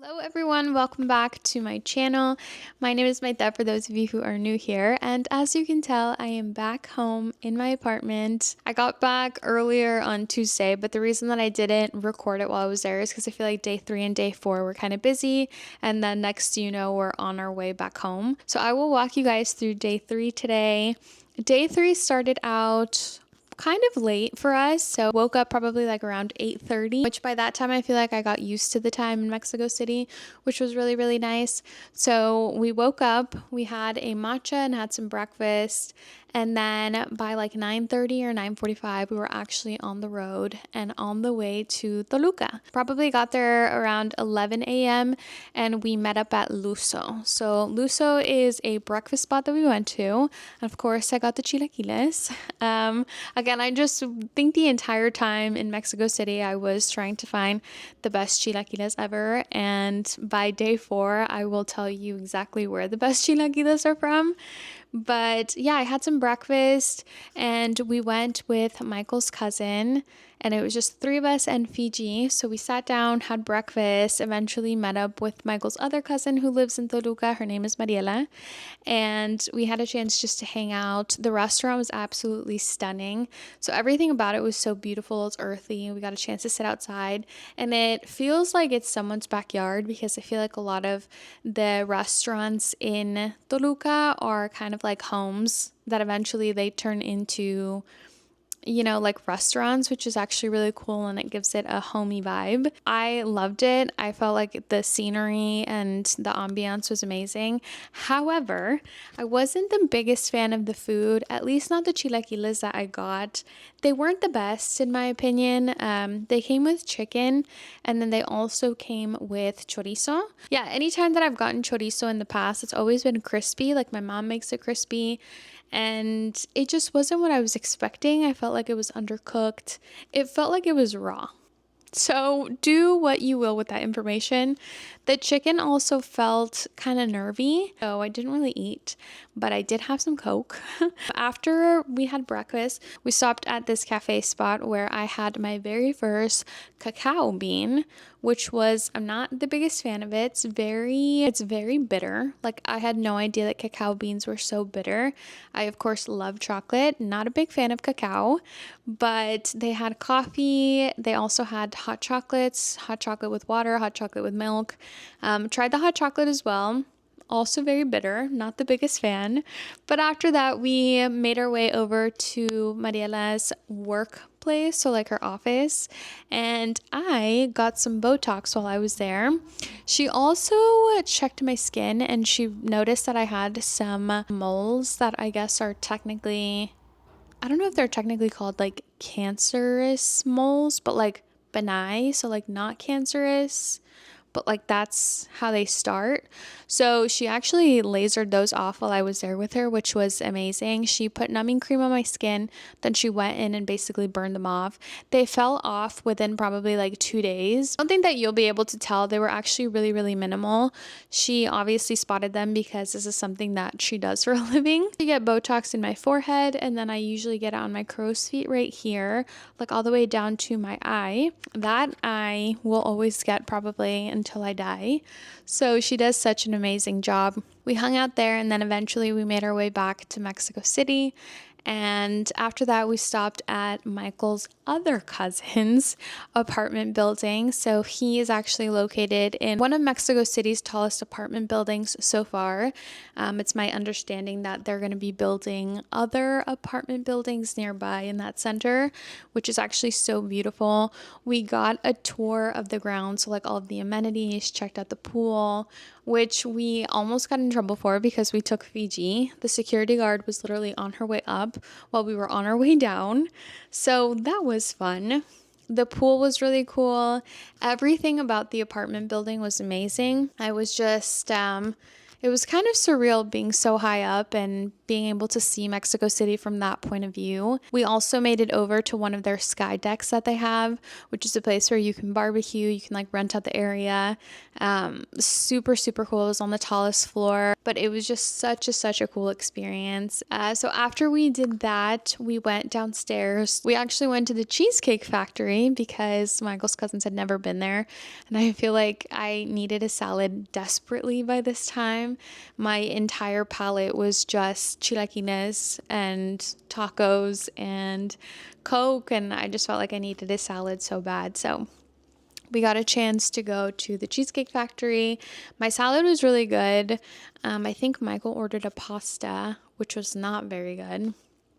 Hello everyone, welcome back to my channel. My name is Maythexx for those of you who are new here, and as you can tell, I am back home in my apartment. I got back earlier on Tuesday, but the reason that I didn't record it while I was there is because I feel like day 3 and day 4 were kind of busy, and then next we're on our way back home. So I will walk you guys through day 3 today. Day 3 started out kind of late for us, so woke up probably like around 8:30, which by that time I feel like I got used to the time in Mexico City, which was really nice. So we woke up, we had a matcha and had some breakfast, and then by like 9:30 or 9:45 we were actually on the road and on the way to Toluca. Probably got there around 11 a.m. and we met up at Luso. So Luso is a breakfast spot that we went to. Of course, I got the chilaquiles. Again, I just think the entire time in Mexico City, I was trying to find the best chilaquiles ever. And by day 4, I will tell you exactly where the best chilaquiles are from. But yeah, I had some breakfast and we went with Michael's cousin, and it was just 3 of us and Fiji. So we sat down, had breakfast, eventually met up with Michael's other cousin who lives in Toluca. Her name is Mariela. And we had a chance just to hang out. The restaurant was absolutely stunning. So everything about it was so beautiful. It's earthy. We got a chance to sit outside, and it feels like it's someone's backyard because I feel like a lot of the restaurants in Toluca are kind of like homes that eventually they turn into, like restaurants, which is actually really cool, and it gives it a homey vibe. I loved it. I felt like the scenery and the ambiance was amazing. However, I wasn't the biggest fan of the food, at least not the chilaquiles that I got. They weren't the best in my opinion. They came with chicken, and then they also came with chorizo. Yeah, anytime that I've gotten chorizo in the past, it's always been crispy. Like my mom makes it crispy, and it just wasn't what I was expecting. I felt like it was undercooked. It felt like it was raw. So do what you will with that information. The chicken also felt kind of nervy, so I didn't really eat, but I did have some Coke. After we had breakfast, we stopped at this cafe spot where I had my very first cacao bean, which was, I'm not the biggest fan of it. It's very bitter. Like, I had no idea that cacao beans were so bitter. I of course love chocolate, not a big fan of cacao, but they had coffee. They also had hot chocolates, hot chocolate with water, hot chocolate with milk. Tried the hot chocolate as well. Also very bitter, not the biggest fan. But after that, we made our way over to Mariela's workplace, so like her office, and I got some Botox while I was there. She also checked my skin, and she noticed that I had some moles that I guess are technically, I don't know if they're technically called like cancerous moles, but like benign, so like not cancerous, but like that's how they start. So she actually lasered those off while I was there with her, which was amazing. She put numbing cream on my skin, then she went in and basically burned them off. They fell off within probably like 2 days. I don't think that you'll be able to tell. They were actually really minimal. She obviously spotted them because this is something that she does for a living. I get Botox in my forehead, and then I usually get it on my crow's feet right here, like all the way down to my eye. That I will always get probably until I die. So she does such an amazing job. We hung out there, and then eventually we made our way back to Mexico City. And after that, we stopped at Michael's other cousin's apartment building. So he is actually located in one of Mexico City's tallest apartment buildings so far. It's my understanding that they're going to be building other apartment buildings nearby in that center, which is actually so beautiful. We got a tour of the grounds, so like all of the amenities, checked out the pool, which we almost got in trouble for because we took Fiji. The security guard was literally on her way up while we were on our way down. So that was fun. The pool was really cool. Everything about the apartment building was amazing. I was just, it It was kind of surreal being so high up and being able to see Mexico City from that point of view. We also made it over to one of their sky decks that they have, which is a place where you can barbecue, you can like rent out the area. Super, super cool. It was on the tallest floor, but it was just such a cool experience. So after we did that, we went downstairs. We actually went to the Cheesecake Factory because Michael's cousins had never been there, and I feel like I needed a salad desperately by this time. My entire palate was just chilaquiles and tacos and Coke, and I just felt like I needed a salad so bad. So we got a chance to go to the Cheesecake Factory. My salad was really good. I think Michael ordered a pasta, which was not very good.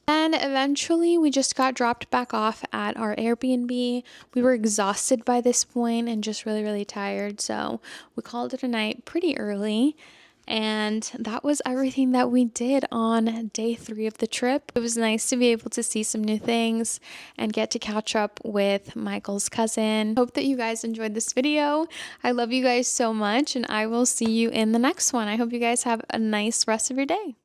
And eventually we just got dropped back off at our Airbnb. We were exhausted by this point and just really tired. So we called it a night pretty early. And that was everything that we did on day 3 of the trip. It was nice to be able to see some new things and get to catch up with Michael's cousin. Hope that you guys enjoyed this video. I love you guys so much, and I will see you in the next one. I hope you guys have a nice rest of your day.